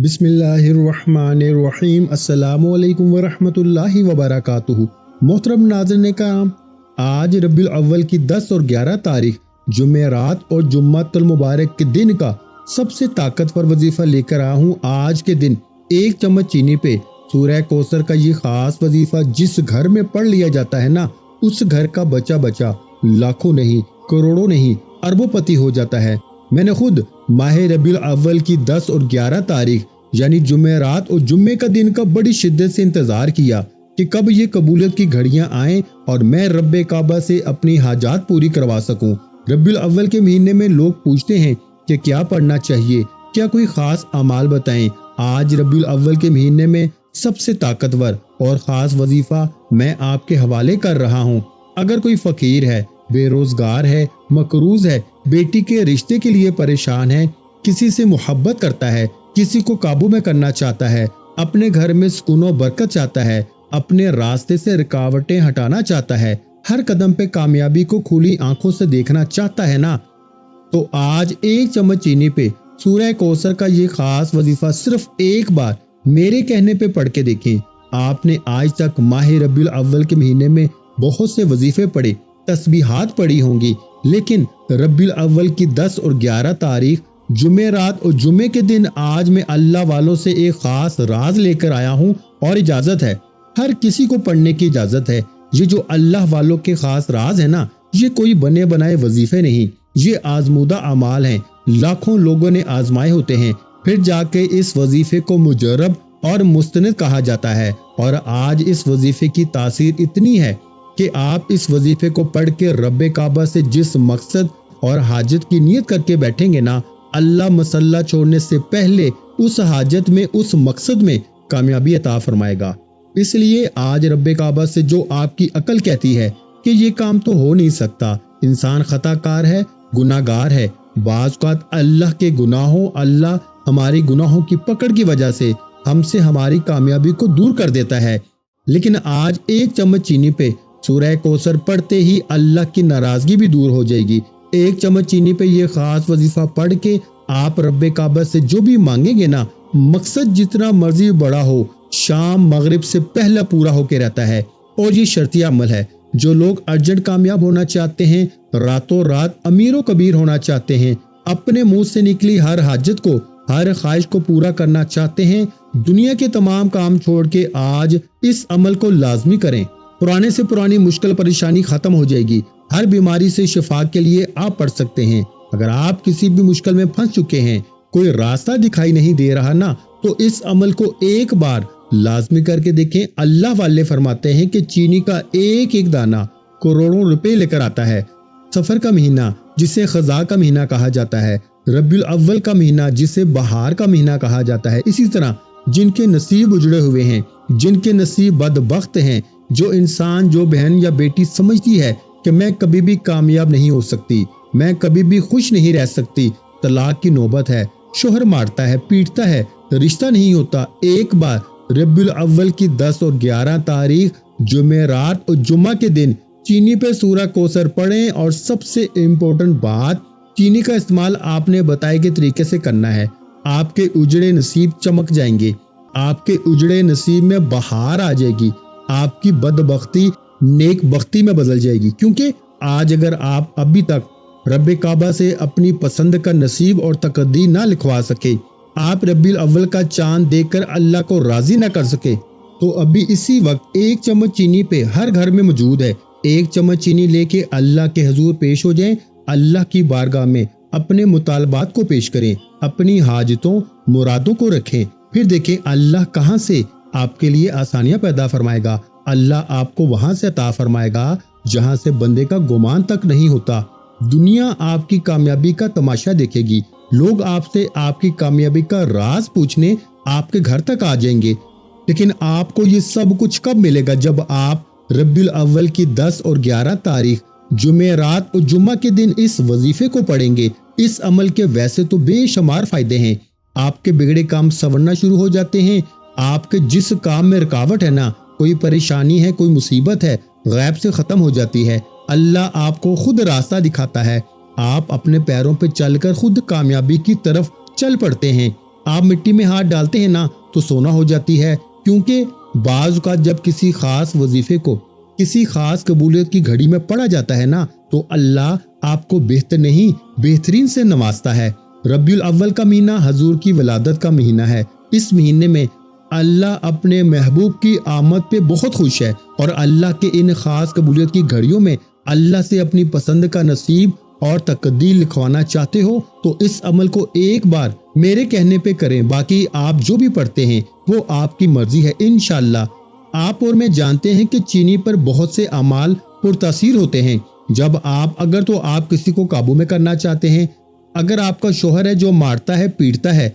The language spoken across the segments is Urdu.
بسم اللہ الرحمن الرحیم۔ السلام علیکم ورحمۃ اللہ وبرکاتہ۔ محترم ناظرین کرام، آج ربیع الاول کی 10 اور 11 تاریخ جمعرات اور جمعۃ المبارک کے دن کا سب سے طاقتور وظیفہ لے کر آیا ہوں۔ آج کے دن 1 چمچ چینی پہ سورہ کوثر کا یہ خاص وظیفہ جس گھر میں پڑھ لیا جاتا ہے نا، اس گھر کا بچہ لاکھوں نہیں، کروڑوں نہیں، اربوں پتی ہو جاتا ہے۔ میں نے خود ماہ ربیع الاول کی 10 اور 11 تاریخ یعنی جمعرات اور جمعے کا دن کا بڑی شدت سے انتظار کیا کہ کب یہ قبولیت کی گھڑیاں آئیں اور میں رب کعبہ سے اپنی حاجات پوری کروا سکوں۔ ربیع الاول کے مہینے میں لوگ پوچھتے ہیں کہ کیا پڑھنا چاہیے، کیا کوئی خاص اعمال بتائیں۔ آج ربیع الاول کے مہینے میں سب سے طاقتور اور خاص وظیفہ میں آپ کے حوالے کر رہا ہوں۔ اگر کوئی فقیر ہے، بے روزگار ہے، مقروض ہے، بیٹی کے رشتے کے لیے پریشان ہے، کسی سے محبت کرتا ہے، کسی کو قابو میں کرنا چاہتا ہے، اپنے گھر میں سکون و برکت چاہتا ہے، اپنے راستے سے رکاوٹیں ہٹانا چاہتا ہے، ہر قدم پہ کامیابی کو کھلی آنکھوں سے دیکھنا چاہتا ہے نا، تو آج 1 چمچ چینی پہ سورہ کوثر کا یہ خاص وظیفہ صرف ایک بار میرے کہنے پہ پڑھ کے دیکھیں۔ آپ نے آج تک ماہ ربیع الاول کے مہینے میں بہت سے وظیفے پڑھے، تسبیحات پڑھی ہوں گی، لیکن ربیع الاول کی 10 اور 11 تاریخ جمعرات اور جمعے کے دن آج میں اللہ والوں سے ایک خاص راز لے کر آیا ہوں، اور اجازت ہے، ہر کسی کو پڑھنے کی اجازت ہے۔ یہ جو اللہ والوں کے خاص راز ہے نا، یہ کوئی بنے بنائے وظیفے نہیں، یہ آزمودہ اعمال ہیں، لاکھوں لوگوں نے آزمائے ہوتے ہیں، پھر جا کے اس وظیفے کو مجرب اور مستند کہا جاتا ہے۔ اور آج اس وظیفے کی تاثیر اتنی ہے کہ آپ اس وظیفے کو پڑھ کے رب کعبہ سے جس مقصد اور حاجت کی نیت کر کے بیٹھیں گے نا، اللہ مسلح چھوڑنے سے پہلے اس حاجت میں، اس مقصد میں کامیابی عطا فرمائے گا۔ اس لیے آج رب کعبہ سے جو آپ کی عقل کہتی ہے کہ یہ کام تو ہو نہیں سکتا، انسان خطا کار ہے، گناہ گار ہے، بعض اوقات اللہ کے گناہوں، اللہ ہماری گناہوں کی پکڑ کی وجہ سے ہم سے ہماری کامیابی کو دور کر دیتا ہے، لیکن آج 1 چمچ چینی پہ سورہ کوثر پڑھتے ہی اللہ کی ناراضگی بھی دور ہو جائے گی۔ 1 چمچ چینی پہ یہ خاص وظیفہ پڑھ کے آپ رب کعبہ سے جو بھی مانگیں گے نا، مقصد جتنا مرضی بڑا ہو، شام مغرب سے پہلا پورا ہو کے رہتا ہے۔ اور یہ شرطی عمل ہے۔ جو لوگ ارجنٹ کامیاب ہونا چاہتے ہیں، راتوں رات امیر و کبیر ہونا چاہتے ہیں، اپنے منہ سے نکلی ہر حاجت کو، ہر خواہش کو پورا کرنا چاہتے ہیں، دنیا کے تمام کام چھوڑ کے آج اس عمل کو لازمی کریں۔ پرانے سے پرانی مشکل پریشانی ختم ہو جائے گی۔ ہر بیماری سے شفا کے لیے آپ پڑھ سکتے ہیں۔ اگر آپ کسی بھی مشکل میں پھنس چکے ہیں، کوئی راستہ دکھائی نہیں دے رہا نا، تو اس عمل کو ایک بار لازمی کر کے دیکھیں۔ اللہ والے فرماتے ہیں کہ چینی کا ایک ایک دانہ کروڑوں روپے لے کر آتا ہے۔ سفر کا مہینہ جسے خزاں کا مہینہ کہا جاتا ہے، ربیع الاول کا مہینہ جسے بہار کا مہینہ کہا جاتا ہے، اسی طرح جن کے نصیب اجڑے ہوئے ہیں، جن کے نصیب بدبخت ہیں، جو انسان، جو بہن یا بیٹی سمجھتی ہے کہ میں کبھی بھی کامیاب نہیں ہو سکتی، میں کبھی بھی خوش نہیں رہ سکتی، طلاق کی نوبت ہے، شوہر مارتا ہے، پیٹتا ہے، رشتہ نہیں ہوتا، ایک بار ربیع الاول کی 10 اور 11 تاریخ جمعرات اور جمعہ کے دن چینی پہ سورہ کوثر پڑھیں۔ اور سب سے امپورٹنٹ بات، چینی کا استعمال آپ نے بتائے گئے طریقے سے کرنا ہے۔ آپ کے اجڑے نصیب چمک جائیں گے، آپ کے اجڑے نصیب میں بہار آ جائے گی، آپ کی بدبختی نیک بختی میں بدل جائے گی۔ کیونکہ آج اگر آپ ابھی تک رب کعبہ سے اپنی پسند کا نصیب اور تقدیر نہ لکھوا سکے، آپ ربیع الاول کا چاند دیکھ کر اللہ کو راضی نہ کر سکے، تو ابھی اسی وقت 1 چمچ چینی پہ ہر گھر میں موجود ہے۔ 1 چمچ چینی لے کے اللہ کے حضور پیش ہو جائیں، اللہ کی بارگاہ میں اپنے مطالبات کو پیش کریں، اپنی حاجتوں مرادوں کو رکھیں، پھر دیکھیں اللہ کہاں سے آپ کے لیے آسانیاں پیدا فرمائے گا۔ اللہ آپ کو وہاں سے عطا فرمائے گا جہاں سے بندے کا گمان تک نہیں ہوتا۔ دنیا آپ کی کامیابی کا تماشا دیکھے گی، لوگ آپ سے آپ کی کامیابی کا راز پوچھنے آپ کے گھر تک آ جائیں گے۔ لیکن آپ کو یہ سب کچھ کب ملے گا؟ جب آپ ربیع الاول کی 10 اور 11 تاریخ جمعرات اور جمعہ کے دن اس وظیفے کو پڑھیں گے۔ اس عمل کے ویسے تو بے شمار فائدے ہیں، آپ کے بگڑے کام سنورنا شروع ہو جاتے ہیں، آپ کے جس کام میں رکاوٹ ہے نا، کوئی پریشانی ہے، کوئی مصیبت ہے، غیب سے ختم ہو جاتی ہے۔ اللہ آپ کو خود راستہ دکھاتا ہے، آپ اپنے پیروں پہ چل کر خود کامیابی کی طرف چل پڑتے ہیں۔ آپ مٹی میں ہاتھ ڈالتے ہیں نا تو سونا ہو جاتی ہے، کیونکہ بعض اوقات جب کسی خاص وظیفے کو کسی خاص قبولیت کی گھڑی میں پڑا جاتا ہے نا تو اللہ آپ کو بہتر نہیں بہترین سے نوازتا ہے۔ ربیع الاول کا مہینہ حضور کی ولادت کا مہینہ ہے۔ اس مہینے میں اللہ اپنے محبوب کی آمد پہ بہت خوش ہے، اور اللہ کے ان خاص قبولیت کی گھڑیوں میں اللہ سے اپنی پسند کا نصیب اور تقدیر لکھوانا چاہتے ہو تو اس عمل کو ایک بار میرے کہنے پہ کریں، باقی آپ جو بھی پڑھتے ہیں وہ آپ کی مرضی ہے انشاءاللہ۔ آپ اور میں جانتے ہیں کہ چینی پر بہت سے اعمال پرتاثیر ہوتے ہیں۔ جب اگر تو آپ کسی کو قابو میں کرنا چاہتے ہیں، اگر آپ کا شوہر ہے جو مارتا ہے پیٹتا ہے،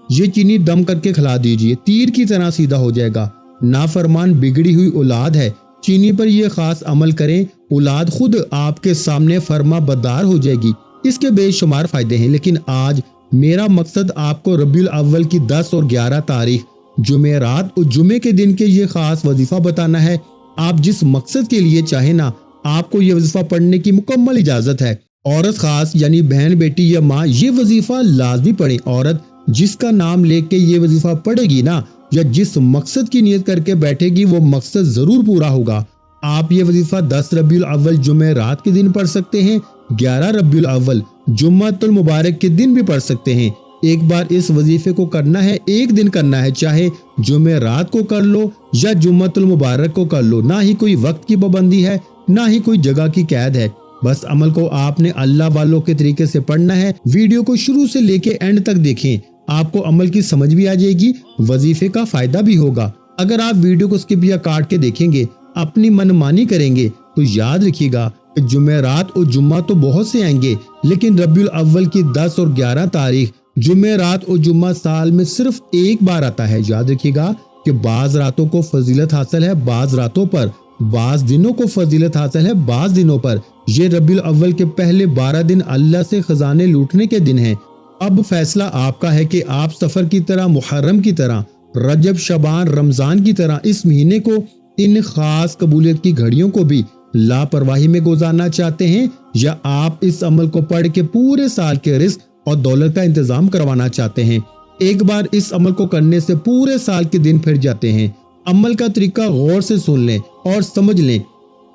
یہ چینی دم کر کے کھلا دیجئے، تیر کی طرح سیدھا ہو جائے گا۔ نافرمان بگڑی ہوئی اولاد ہے، چینی پر یہ خاص عمل کریں، اولاد خود آپ کے سامنے فرما بردار ہو جائے گی۔ اس کے بے شمار فائدے ہیں، لیکن آج میرا مقصد آپ کو ربیع الاول کی 10 اور 11 تاریخ جمعرات اور جمعے کے دن کے یہ خاص وظیفہ بتانا ہے۔ آپ جس مقصد کے لیے چاہیں نا، آپ کو یہ وظیفہ پڑھنے کی مکمل اجازت ہے۔ عورت خاص یعنی بہن، بیٹی یا ماں یہ وظیفہ لازمی پڑھیں۔ عورت جس کا نام لے کے یہ وظیفہ پڑھے گی نا، یا جس مقصد کی نیت کر کے بیٹھے گی، وہ مقصد ضرور پورا ہوگا۔ آپ یہ وظیفہ 10 ربیع الاول جمعرات کے دن پڑھ سکتے ہیں، 11 ربیع الاول جمعۃ المبارک کے دن بھی پڑھ سکتے ہیں۔ ایک بار اس وظیفے کو کرنا ہے، ایک دن کرنا ہے، چاہے جمعرات کو کر لو یا جمعۃ المبارک کو کر لو۔ نہ ہی کوئی وقت کی پابندی ہے، نہ ہی کوئی جگہ کی قید ہے۔ بس عمل کو آپ نے اللہ والوں کے طریقے سے پڑھنا ہے۔ ویڈیو کو شروع سے لے کے اینڈ تک دیکھیں، آپ کو عمل کی سمجھ بھی آ جائے گی، وظیفے کا فائدہ بھی ہوگا۔ اگر آپ ویڈیو کو سکپ یا کاٹ کے دیکھیں گے، اپنی من مانی کریں گے، تو یاد رکھیے گا کہ جمعرات اور جمعہ تو بہت سے آئیں گے، لیکن ربیع الاول کی 10 اور 11 تاریخ جمعرات اور جمعہ سال میں صرف ایک بار آتا ہے۔ یاد رکھیے گا کہ بعض راتوں کو فضیلت حاصل ہے بعض راتوں پر، بعض دنوں کو فضیلت حاصل ہے بعض دنوں پر۔ یہ ربیع الاول کے پہلے 12 دن اللہ سے خزانے لوٹنے کے دن ہیں۔ اب فیصلہ آپ کا ہے کہ آپ سفر کی طرح، محرم کی طرح، رجب، شعبان، رمضان کی طرح اس مہینے کو، ان خاص قبولیت کی گھڑیوں کو بھی لاپرواہی میں گزارنا چاہتے ہیں، یا آپ اس عمل کو پڑھ کے پورے سال کے رزق اور دولت کا انتظام کروانا چاہتے ہیں۔ ایک بار اس عمل کو کرنے سے پورے سال کے دن پھر جاتے ہیں۔ عمل کا طریقہ غور سے سن لیں اور سمجھ لیں۔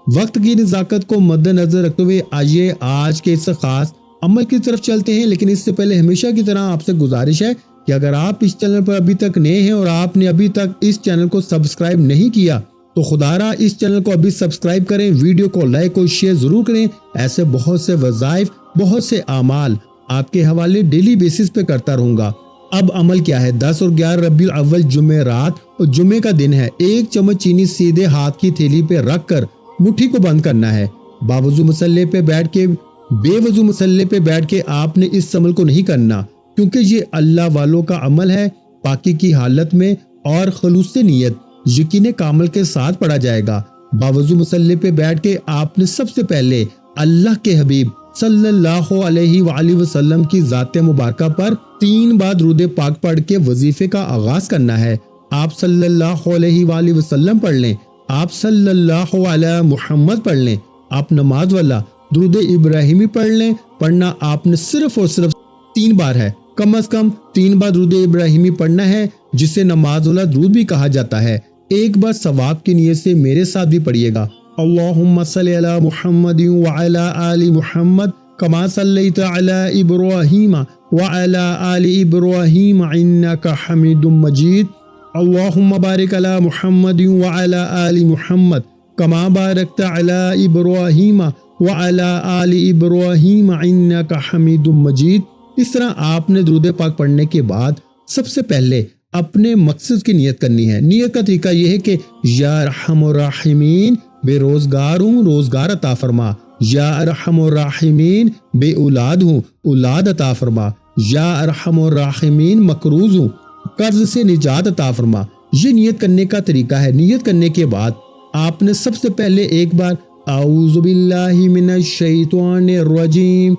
وقت کی نزاکت کو مد نظر رکھتے ہوئے آئیے آج کے اس خاص عمل کی طرف چلتے ہیں، لیکن اس سے پہلے ہمیشہ کی طرح آپ سے گزارش ہے کہ اگر آپ اس چینل پر ابھی تک نئے ہیں اور آپ نے ابھی تک اس چینل کو سبسکرائب نہیں کیا تو خدا را اس چینل کو ابھی سبسکرائب کریں، ویڈیو کو لائک اور شیئر ضرور کریں۔ ایسے بہت سے وظائف، بہت سے اعمال آپ کے حوالے ڈیلی بیسس پہ کرتا رہوں گا۔ اب عمل کیا ہے؟ 10 اور 11 ربیع الاول جمعرات اور جمعے کا دن ہے۔ 1 چمچ چینی سیدھے ہاتھ کی تھیلی پہ رکھ کر مٹھی کو بند کرنا ہے۔ باوضو مسلح پہ بیٹھ کے، بے وضو مسلح پہ بیٹھ کے آپ نے اس عمل کو نہیں کرنا، کیونکہ یہ اللہ والوں کا عمل ہے۔ پاکی کی حالت میں اور خلوص سے نیت یقین کامل کے ساتھ پڑھا جائے گا۔ باوضو مسلح پہ بیٹھ کے آپ نے سب سے پہلے اللہ کے حبیب صلی اللہ علیہ وآلہ وسلم کی ذات مبارکہ پر 3 بار درود پاک پڑھ کے وظیفے کا آغاز کرنا ہے۔ آپ صلی اللہ علیہ وآلہ وسلم پڑھ لیں، آپ صلی اللہ علیہ محمد پڑھ لیں، آپ نماز والا درود ابراہیمی پڑھ لیں۔ پڑھنا آپ نے صرف اور صرف 3 بار ہے، کم از کم 3 بار درود ابراہیمی پڑھنا ہے، جسے نماز والا درود بھی کہا جاتا ہے۔ ایک بار ثواب کی نیت سے میرے ساتھ بھی پڑھیے گا، اللہم صلی علی محمد وعلی آل محمد کما صلیت علی ابراہیم وعلی آل ابراہیم انک حمید مجید، اللہم بارک علی محمد وعلی آل محمد کما بارکت علی ابراہیم وعلی آل ابراہیم انک حمید مجید۔ اس طرح آپ نے درود پاک پڑھنے کے بعد سب سے پہلے اپنے مقصد کی نیت کرنی ہے۔ نیت کا طریقہ یہ ہے کہ یا ارحم الراحمین بے روزگار ہوں، روزگار عطا فرما، یا ارحم الراحمین بے اولاد ہوں، اولاد عطا فرما، یا ارحم الراحمین مقروض ہوں، قرض سے نجات عطا فرما۔ یہ نیت کرنے کا طریقہ ہے۔ نیت کرنے کے بعد آپ نے سب سے پہلے ایک بار اعوذ باللہ من الشیطان الرجیم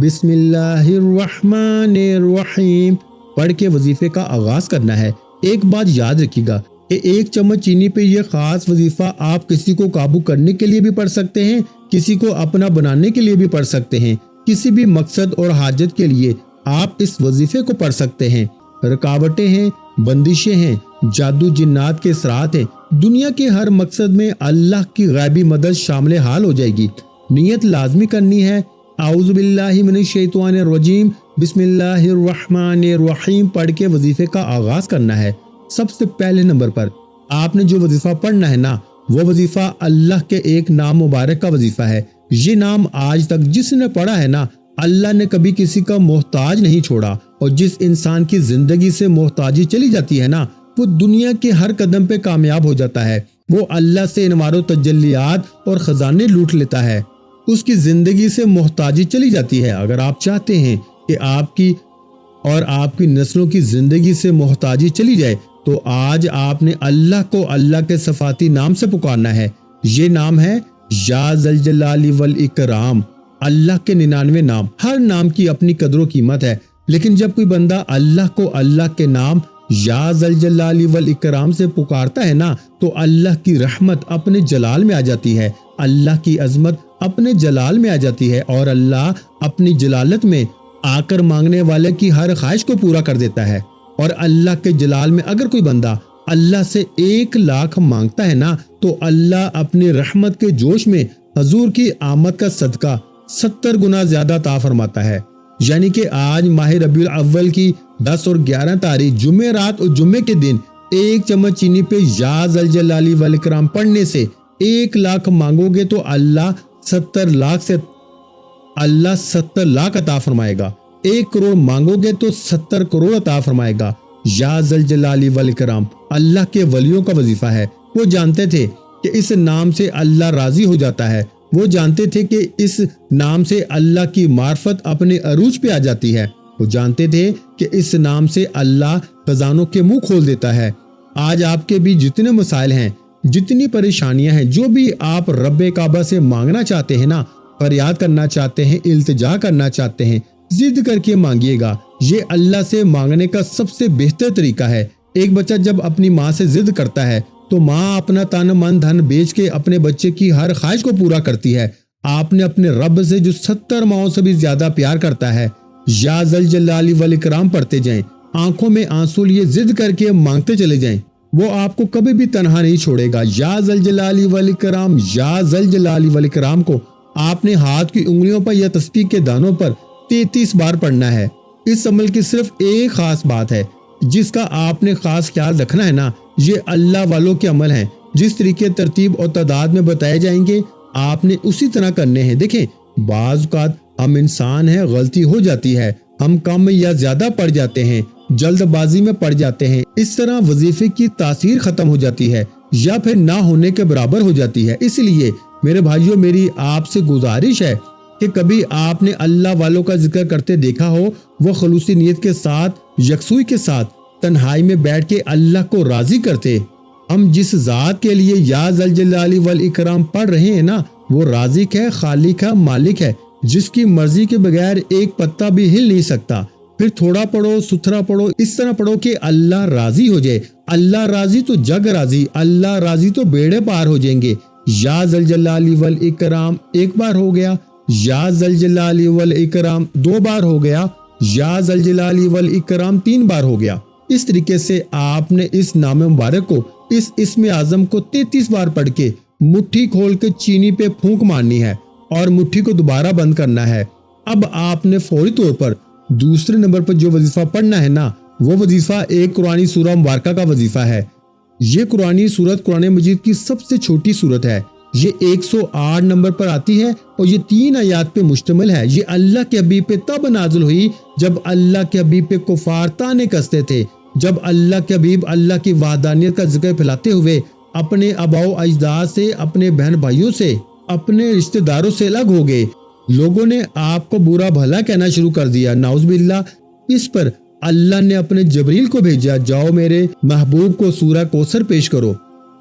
بسم اللہ الرحمن الرحیم پڑھ کے وظیفے کا آغاز کرنا ہے۔ ایک بات یاد رکھیے گا کہ 1 چمچ چینی پہ یہ خاص وظیفہ آپ کسی کو قابو کرنے کے لیے بھی پڑھ سکتے ہیں، کسی کو اپنا بنانے کے لیے بھی پڑھ سکتے ہیں، کسی بھی مقصد اور حاجت کے لیے آپ اس وظیفے کو پڑھ سکتے ہیں۔ رکاوٹیں ہیں، بندشیں ہیں، جادو جنات کے اثرات ہیں، دنیا کے ہر مقصد میں اللہ کی غیبی مدد شامل حال ہو جائے گی۔ نیت لازمی کرنی ہے۔ اعوذ باللہ من الشیطان الرجیم، بسم اللہ الرحمن الرحیم پڑھ کے وظیفے کا آغاز کرنا ہے۔ سب سے پہلے نمبر پر آپ نے جو وظیفہ پڑھنا ہے نا، وہ وظیفہ اللہ کے ایک نام مبارک کا وظیفہ ہے۔ یہ نام آج تک جس نے پڑھا ہے نا، اللہ نے کبھی کسی کا محتاج نہیں چھوڑا، اور جس انسان کی زندگی سے محتاجی چلی جاتی ہے نا، وہ دنیا کے ہر قدم پہ کامیاب ہو جاتا ہے۔ وہ اللہ سے انوار و تجلیات اور خزانے لوٹ لیتا ہے، اس کی زندگی سے محتاجی چلی جاتی ہے۔ اگر آپ چاہتے ہیں کہ آپ کی اور آپ کی نسلوں کی زندگی سے محتاجی چلی جائے، تو آج آپ نے اللہ کو اللہ کے صفاتی نام سے پکارنا ہے۔ یہ نام ہے یا ذل جلال والاکرام۔ اللہ کے 99 نام، ہر نام کی اپنی قدر و قیمت ہے، لیکن جب کوئی بندہ اللہ کو اللہ کے نام یا ذل جلال والاکرام سے پکارتا ہے نا، تو اللہ کی رحمت اپنے جلال میں آ جاتی ہے، اللہ کی عظمت اپنے جلال میں آ جاتی ہے، اور اللہ اپنی جلالت میں آ کر مانگنے والے کی ہر خواہش کو پورا کر دیتا ہے۔ اور اللہ کے جلال میں اگر کوئی بندہ اللہ سے 1,00,000 مانگتا ہے نا، تو اللہ اپنی رحمت کے جوش میں حضور کی آمد کا صدقہ 70 گنا زیادہ عطا فرماتا ہے۔ یعنی کہ آج ماہ ربیع الاول کی 10 اور 11 تاریخ جمعرات اور جمعے کے دن 1 چمچ چینی پہ یا ذل جلال والاکرام پڑھنے سے 1,00,000 مانگو گے تو اللہ 70 لاکھ عطا فرمائے گا۔ 1 کروڑ مانگو گے تو 70 کروڑ عطا فرمائے گا۔ یا ذل جلال والاکرام اللہ کے ولیوں کا وظیفہ ہے۔ وہ جانتے تھے کہ اس نام سے اللہ راضی ہو جاتا ہے، وہ جانتے تھے کہ اس نام سے اللہ کی معرفت اپنے عروج پہ آ جاتی ہے، وہ جانتے تھے کہ اس نام سے اللہ خزانوں کے منہ کھول دیتا ہے۔ آج آپ کے بھی جتنے مسائل ہیں، جتنی پریشانیاں ہیں، جو بھی آپ رب کعبہ سے مانگنا چاہتے ہیں نا، فریاد کرنا چاہتے ہیں، التجا کرنا چاہتے ہیں، ضد کر کے مانگیے گا۔ یہ اللہ سے مانگنے کا سب سے بہتر طریقہ ہے۔ ایک بچہ جب اپنی ماں سے ضد کرتا ہے تو ماں اپنا تن من دھن بیچ کے اپنے بچے کی ہر خواہش کو پورا کرتی ہے۔ آپ نے اپنے رب سے جو 70 ماؤں سے بھی زیادہ پیار کرتا ہے، یا ذل جلال والاکرام پڑھتے جائیں، آنکھوں میں آنسو لیے ضد کر کے مانگتے چلے جائیں، وہ آپ کو کبھی بھی تنہا نہیں چھوڑے گا۔ یا ذل جلال والاکرام، یا ذل جلال والاکرام کو آپ نے ہاتھ کی انگلیوں پر یا تسبیح کے دانوں پر 33 بار پڑھنا ہے۔ اس عمل کی صرف ایک خاص بات ہے جس کا آپ نے خاص خیال رکھنا ہے نا، یہ اللہ والوں کے عمل ہیں۔ جس طریقے، ترتیب اور تعداد میں بتائے جائیں گے، آپ نے اسی طرح کرنے ہیں۔ دیکھیں، بعض اوقات ہم انسان ہیں، غلطی ہو جاتی ہے، ہم کم یا زیادہ پڑھ جاتے ہیں، جلد بازی میں پڑھ جاتے ہیں، اس طرح وظیفے کی تاثیر ختم ہو جاتی ہے یا پھر نہ ہونے کے برابر ہو جاتی ہے۔ اس لیے میرے بھائیوں، میری آپ سے گزارش ہے کہ کبھی آپ نے اللہ والوں کا ذکر کرتے دیکھا ہو، وہ خلوصی نیت کے ساتھ، یکسوئی کے ساتھ تنہائی میں بیٹھ کے اللہ کو راضی کرتے۔ ہم جس ذات کے لیے یا ذل جلال والاکرام پڑھ رہے ہیں نا، وہ رازق ہے، خالق ہے، مالک ہے، جس کی مرضی کے بغیر ایک پتا بھی ہل نہیں سکتا۔ پھر تھوڑا پڑھو، ستھرا پڑھو، اس طرح پڑھو کہ اللہ راضی ہو جائے۔ اللہ راضی تو جگ راضی، اللہ راضی تو بیڑے پار ہو جائیں گے۔ یا ذل جلال والاکرام 1 بار ہو گیا، یا ذل جلال والاکرام 2 بار ہو گیا، یا ذل جلال والاکرام 3 بار ہو گیا۔ اس طریقے سے آپ نے اس نام مبارک کو، اس اسم اعظم کو 33 بار پڑھ کے مٹھی کھول کے چینی پہ پھونک مارنی ہے اور مٹھی کو دوبارہ بند کرنا ہے۔ اب آپ نے فوری طور پر دوسرے نمبر پر جو وظیفہ پڑھنا ہے نا، وہ وظیفہ ایک قرآنی سورہ مبارکہ کا وظیفہ ہے۔ یہ قرآنی سورت قرآن مجید کی سب سے چھوٹی سورت ہے۔ یہ 108 نمبر پر آتی ہے اور یہ 3 آیات پہ مشتمل ہے۔ یہ اللہ کے حبیب پہ تب نازل ہوئی جب اللہ کے حبیب پہ کفار تانے کستے تھے، جب اللہ کے حبیب اللہ کی وحدانیت کا ذکر پھیلاتے ہوئے اپنے آباء و اجداد سے، اپنے بہن بھائیوں سے، اپنے رشتہ داروں سے الگ ہو گئے۔ لوگوں نے آپ کو برا بھلا کہنا شروع کر دیا، نعوذ باللہ۔ اس پر اللہ نے اپنے جبریل کو بھیجا، جاؤ میرے محبوب کو سورہ کوثر پیش کرو۔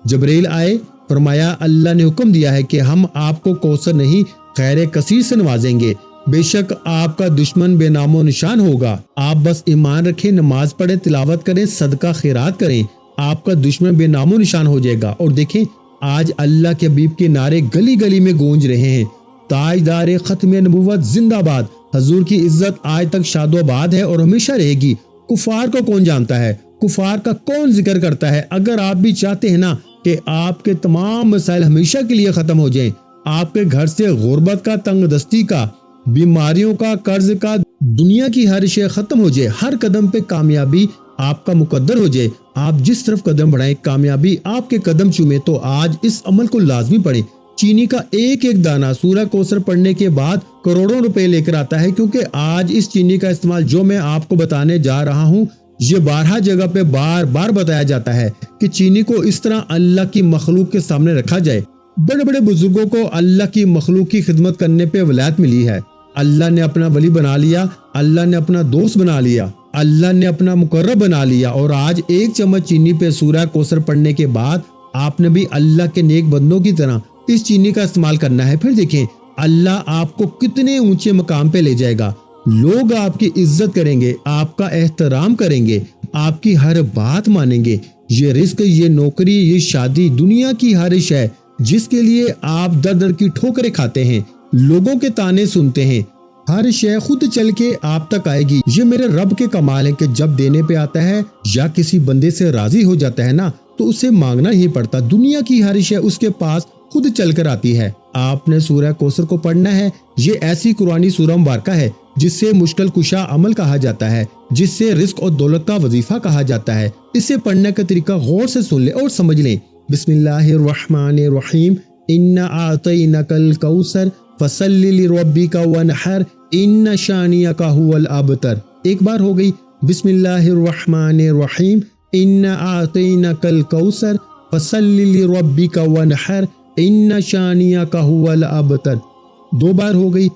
جبریل آئے، فرمایا اللہ نے حکم دیا ہے کہ ہم آپ کو کوثر نہیں خیر کثیر سے نوازیں گے، بے شک آپ کا دشمن بے نام و نشان ہوگا، آپ بس ایمان رکھیں، نماز پڑھیں، تلاوت کریں، صدقہ خیرات کریں، آپ کا دشمن بے نام و نشان ہو جائے گا۔ اور دیکھیں، آج اللہ کے حبیب کے نعرے گلی گلی میں گونج رہے ہیں، تاجدار ختم نبوت زندہ باد، حضور کی عزت آج تک شاد و آباد ہے اور ہمیشہ رہے گی۔ کفار کو کون جانتا ہے؟ کفار کا کون ذکر کرتا ہے؟ اگر آپ بھی چاہتے ہیں نا کہ آپ کے تمام مسائل ہمیشہ کے لیے ختم ہو جائیں، آپ کے گھر سے غربت کا، تنگ دستی کا، بیماریوں کا، قرض کا، دنیا کی ہر شے ختم ہو جائے، ہر قدم پہ کامیابی آپ کا مقدر ہو جائے، آپ جس طرف قدم بڑھائیں کامیابی آپ کے قدم چومے، تو آج اس عمل کو لازمی پڑھیں۔ چینی کا ایک ایک دانہ سورہ کوثر پڑھنے کے بعد کروڑوں روپے لے کر آتا ہے، کیونکہ آج اس چینی کا استعمال جو میں آپ کو بتانے جا رہا ہوں، یہ بارہا جگہ پہ بار بار بتایا جاتا ہے کہ چینی کو اس طرح اللہ کی مخلوق کے سامنے رکھا جائے۔ بڑے بڑے بزرگوں کو اللہ کی مخلوق کی خدمت کرنے پہ ولایت ملی ہے، اللہ نے اپنا ولی بنا لیا، اللہ نے اپنا دوست بنا لیا، اللہ نے اپنا مقرب بنا لیا، اور آج ایک چمچ چینی پہ سورہ کوثر پڑھنے کے بعد آپ نے بھی اللہ کے نیک بندوں کی طرح اس چینی کا استعمال کرنا ہے۔ پھر دیکھیں اللہ آپ کو کتنے اونچے مقام پہ لے جائے گا، لوگ آپ کی عزت کریں گے، آپ کا احترام کریں گے، آپ کی ہر بات مانیں گے۔ یہ رزق، یہ نوکری، یہ شادی، دنیا کی ہر شے جس کے لیے آپ در در کی ٹھوکریں کھاتے ہیں، لوگوں کے تانے سنتے ہیں، ہر شے خود چل کے آپ تک آئے گی۔ یہ میرے رب کے کمال ہے کہ جب دینے پہ آتا ہے یا کسی بندے سے راضی ہو جاتا ہے نا تو اسے مانگنا نہیں پڑتا، دنیا کی ہر شے اس کے پاس خود چل کر آتی ہے۔ آپ نے سورہ کوثر کو پڑھنا ہے، یہ ایسی قرآنی سورہ مبارکہ ہے جس سے مشکل کشا عمل کہا جاتا ہے، جس سے رزق اور دولت کا وظیفہ کہا جاتا ہے۔ اسے پڑھنے کا طریقہ غور سے سن لیں اور سمجھ لیں۔ بسم اللہ الرحمن الرحیم، انا اعطیناک الکوثر فصل لربک وانحر ان شانئک ھو الابتر۔ ایک بار ہو گئی، بسم اللہ الرحمن الرحیم، انا اعطیناک الکوثر فصل لربک وانحر ان شانئک ھو الابتر۔ دو بار ہو گئی،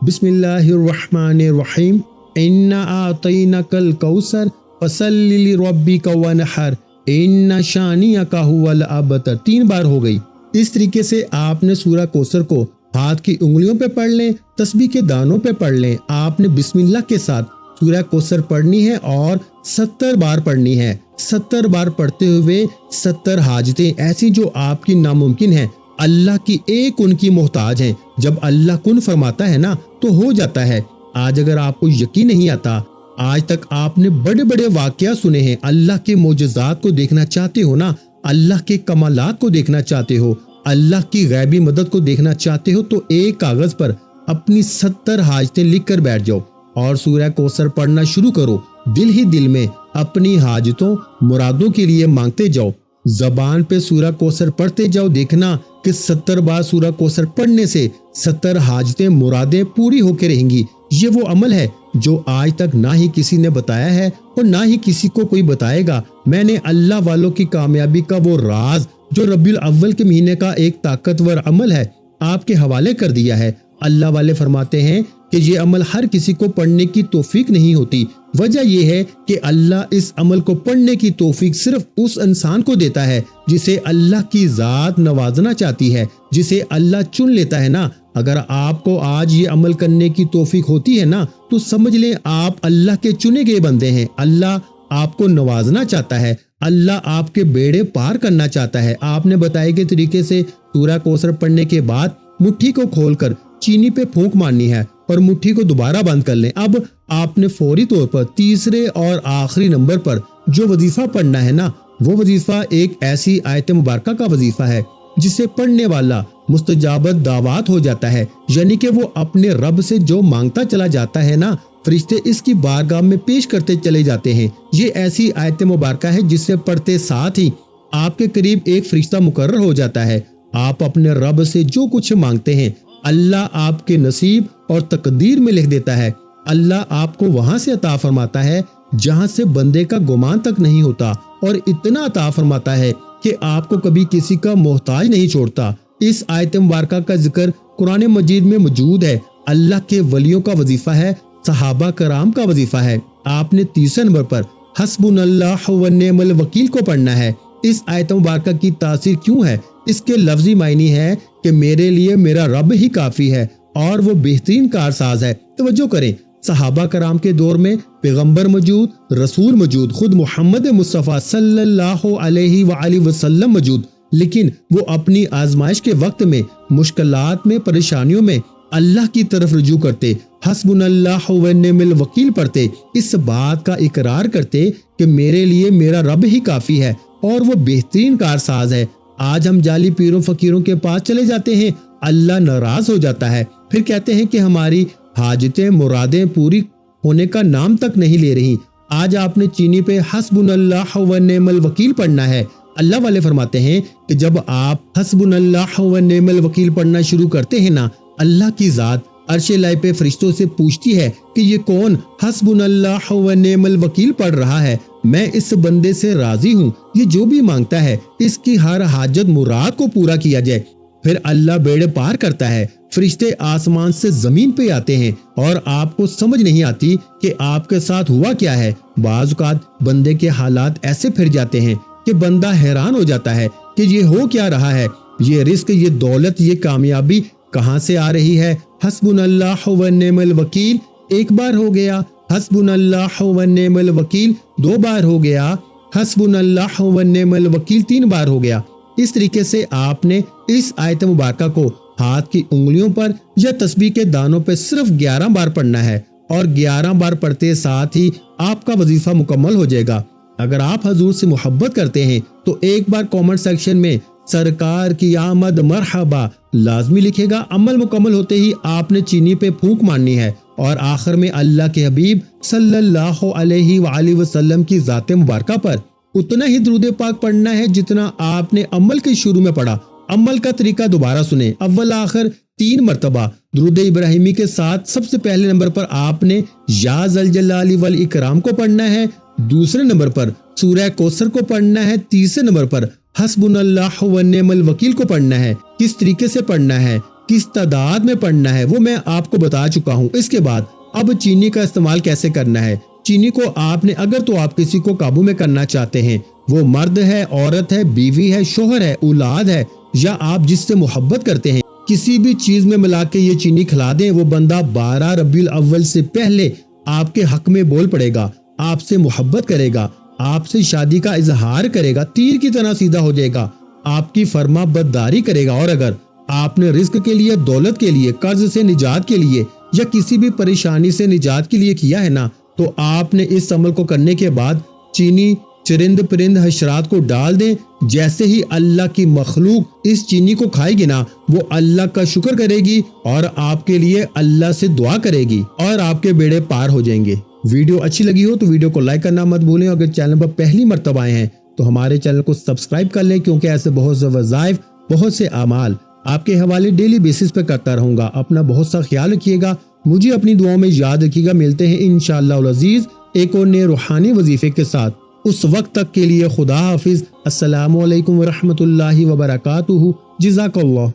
بسم اللہ الرحمن الرحیم، انا اعطیناک الکوثر فصل لربک وانحر ان شانئک ھو الابتر۔ تین بار ہو گئی۔ اس طریقے سے آپ نے سورہ کوثر کو ہاتھ کی انگلیوں پہ پڑھ لیں، تسبیح کے دانوں پہ پڑھ لیں۔ آپ نے بسم اللہ کے ساتھ سورہ کوثر پڑھنی ہے اور 70 بار پڑھنی ہے۔ 70 بار پڑھتے ہوئے 70 حاجتیں ایسی جو آپ کی ناممکن ہیں، اللہ کی ایک ان کی محتاج ہیں۔ جب اللہ کن فرماتا ہے نا تو ہو جاتا ہے۔ آج اگر آپ کو یقین نہیں آتا، آج تک آپ نے بڑے بڑے واقعہ سنے ہیں، اللہ کے معجزات کو دیکھنا چاہتے ہو نا، اللہ کے کمالات کو دیکھنا چاہتے ہو، اللہ کی غیبی مدد کو دیکھنا چاہتے ہو، تو ایک کاغذ پر اپنی 70 حاجتیں لکھ کر بیٹھ جاؤ اور سورہ کوثر پڑھنا شروع کرو۔ دل ہی دل میں اپنی حاجتوں، مرادوں کے لیے مانگتے جاؤ، زبان پہ سورہ کوثر پڑھتے جاؤ۔ دیکھنا کہ 70 بار سورہ کوثر پڑھنے سے 70 حاجتیں، مرادیں پوری ہو کے رہیں گی۔ یہ وہ عمل ہے جو آج تک نہ ہی کسی نے بتایا ہے اور نہ ہی کسی کو کوئی بتائے گا۔ میں نے اللہ والوں کی کامیابی کا وہ راز جو ربیع الاول کے مہینے کا ایک طاقتور عمل ہے آپ کے حوالے کر دیا ہے۔ اللہ والے فرماتے ہیں کہ یہ عمل ہر کسی کو پڑھنے کی توفیق نہیں ہوتی۔ وجہ یہ ہے کہ اللہ اس عمل کو پڑھنے کی توفیق صرف اس انسان کو دیتا ہے جسے اللہ کی ذات نوازنا چاہتی ہے، جسے اللہ چن لیتا ہے نا۔ اگر آپ کو آج یہ عمل کرنے کی توفیق ہوتی ہے نا تو سمجھ لیں آپ اللہ کے چنے گئے بندے ہیں۔ اللہ آپ کو نوازنا چاہتا ہے، اللہ آپ کے بیڑے پار کرنا چاہتا ہے۔ آپ نے بتائے گئے طریقے سے سورہ کوثر پڑھنے کے بعد مٹھی کو کھول کر چینی پہ پھونک مارنی ہے اور مٹھی کو دوبارہ بند کر لیں۔ اب آپ نے فوری طور پر تیسرے اور آخری نمبر پر جو وظیفہ پڑھنا ہے نا، وہ وظیفہ ایک ایسی آیت مبارکہ کا وظیفہ ہے جسے پڑھنے والا مستجابت دعوات ہو جاتا ہے، یعنی کہ وہ اپنے رب سے جو مانگتا چلا جاتا ہے نا، فرشتے اس کی بارگاہ میں پیش کرتے چلے جاتے ہیں۔ یہ ایسی آیت مبارکہ ہے جس سے پڑھتے ساتھ ہی آپ کے قریب ایک فرشتہ مقرر ہو جاتا ہے۔ آپ اپنے رب سے جو کچھ مانگتے ہیں اللہ آپ کے نصیب اور تقدیر میں لکھ دیتا ہے۔ اللہ آپ کو وہاں سے عطا فرماتا ہے جہاں سے بندے کا گمان تک نہیں ہوتا، اور اتنا عطا فرماتا ہے کہ آپ کو کبھی کسی کا محتاج نہیں چھوڑتا۔ اس آیت مبارکہ کا ذکر قرآن مجید میں موجود ہے۔ اللہ کے ولیوں کا وظیفہ ہے، صحابہ کرام کا وظیفہ ہے۔ آپ نے تیسرے نمبر پر حسبنا اللہ ونعم الوکیل کو پڑھنا ہے۔ اس آیت مبارکہ کی تاثیر کیوں ہے؟ اس کے لفظی معنی ہے کہ میرے لیے میرا رب ہی کافی ہے اور وہ بہترین کارساز ہے۔ توجہ کریں، صحابہ کرام کے دور میں پیغمبر موجود، رسول موجود، خود محمد مصطفیٰ صلی اللہ علیہ وآلہ وسلم موجود، لیکن وہ اپنی آزمائش کے وقت میں، مشکلات میں، پریشانیوں میں اللہ کی طرف رجوع کرتے، حسبنا اللہ و نعم الوکیل پڑھتے، اس بات کا اقرار کرتے کہ میرے لیے میرا رب ہی کافی ہے اور وہ بہترین کارساز ہے۔ آج ہم جعلی پیروں فقیروں کے پاس چلے جاتے ہیں، اللہ ناراض ہو جاتا ہے، پھر کہتے ہیں کہ ہماری حاجتیں مرادیں پوری ہونے کا نام تک نہیں لے رہی۔ آج آپ نے چینی پہ حسبنا اللہ و نعم الوکیل پڑھنا ہے۔ اللہ والے فرماتے ہیں کہ جب آپ حسبنا اللہ و نعم الوکیل پڑھنا شروع کرتے ہیں نا، اللہ کی ذات عرش الہی پہ فرشتوں سے پوچھتی ہے کہ یہ کون حسبنا اللہ و نعم الوکیل پڑھ رہا ہے، میں اس بندے سے راضی ہوں، یہ جو بھی مانگتا ہے اس کی ہر حاجت مراد کو پورا کیا جائے۔ پھر اللہ بیڑے پار کرتا ہے، فرشتے آسمان سے زمین پہ آتے ہیں اور آپ کو سمجھ نہیں آتی کہ آپ کے ساتھ ہوا کیا ہے۔ بعض اوقات بندے کے حالات ایسے پھر جاتے ہیں کہ بندہ حیران ہو جاتا ہے کہ یہ ہو کیا رہا ہے، یہ رزق، یہ دولت، یہ کامیابی کہاں سے آ رہی ہے۔ حسبنا اللہ و نعم الوکیل ایک بار ہو گیا، حسبنا اللہ و نعم الوکیل 2 بار ہو گیا، حسبنا اللہ و نعم الوکیل 3 بار ہو گیا۔ اس طریقے سے آپ نے اس آیت مبارکہ کو ہاتھ کی انگلیوں پر یا تسبیح کے دانوں پہ صرف 11 بار پڑھنا ہے، اور 11 بار پڑھتے ساتھ ہی آپ کا وظیفہ مکمل ہو جائے گا۔ اگر آپ حضور سے محبت کرتے ہیں تو ایک بار کامنٹ سیکشن میں سرکار کی آمد مرحبا لازمی لکھے گا۔ عمل مکمل ہوتے ہی آپ نے چینی پہ پھونک مارنی ہے اور آخر میں اللہ کے حبیب صلی اللہ علیہ وآلہ وسلم کی ذات مبارکہ پر اتنا ہی درود پاک پڑھنا ہے جتنا آپ نے عمل کے شروع میں پڑھا۔ عمل کا طریقہ دوبارہ سنیں، اول آخر 3 مرتبہ درود ابراہیمی کے ساتھ سب سے پہلے نمبر پر آپ نے یا ذوالجلال والاکرام کو پڑھنا ہے، دوسرے نمبر پر سورہ کوثر کو پڑھنا ہے، تیسرے نمبر پر حسبنا اللہ و نعم الوکیل کو پڑھنا ہے۔ کس طریقے سے پڑھنا ہے، کس تعداد میں پڑھنا ہے وہ میں آپ کو بتا چکا ہوں۔ اس کے بعد اب چینی کا استعمال کیسے کرنا ہے۔ چینی کو آپ نے اگر تو آپ کسی کو قابو میں کرنا چاہتے ہیں، وہ مرد ہے، عورت ہے، بیوی ہے، شوہر ہے، اولاد ہے، یا آپ جس سے محبت کرتے ہیں، کسی بھی چیز میں ملا کے یہ چینی کھلا دیں، وہ بندہ 12 ربیع الاول سے پہلے آپ کے حق میں بول پڑے گا، آپ سے محبت کرے گا، آپ سے شادی کا اظہار کرے گا، تیر کی طرح سیدھا ہو جائے گا، آپ کی فرما برداری کرے گا۔ اور اگر آپ نے رزق کے لیے، دولت کے لیے، قرض سے نجات کے لیے یا کسی بھی پریشانی سے نجات کے لیے کیا ہے نا، تو آپ نے اس عمل کو کرنے کے بعد چینی چرند پرند حشرات کو ڈال دیں۔ جیسے ہی اللہ کی مخلوق اس چینی کو کھائے گی نا، وہ اللہ کا شکر کرے گی اور آپ کے لیے اللہ سے دعا کرے گی اور آپ کے بیڑے پار ہو جائیں گے۔ ویڈیو اچھی لگی ہو تو ویڈیو کو لائک کرنا مت بھولیں، اگر چینل پر پہلی مرتبہ آئے ہیں تو ہمارے چینل کو سبسکرائب کر لیں، کیونکہ ایسے بہت سے وظائف، بہت سے اعمال آپ کے حوالے ڈیلی بیسس پہ کرتا رہوں گا۔ اپنا بہت سا خیال رکھیے گا، مجھے اپنی دعاؤں میں یاد رکھیے گا۔ ملتے ہیں انشاءاللہ العزیز ایک اور نئے روحانی وظیفے کے ساتھ۔ اس وقت تک کے لیے خدا حافظ۔ السلام علیکم ورحمۃ اللہ وبرکاتہ۔ جزاک اللہ۔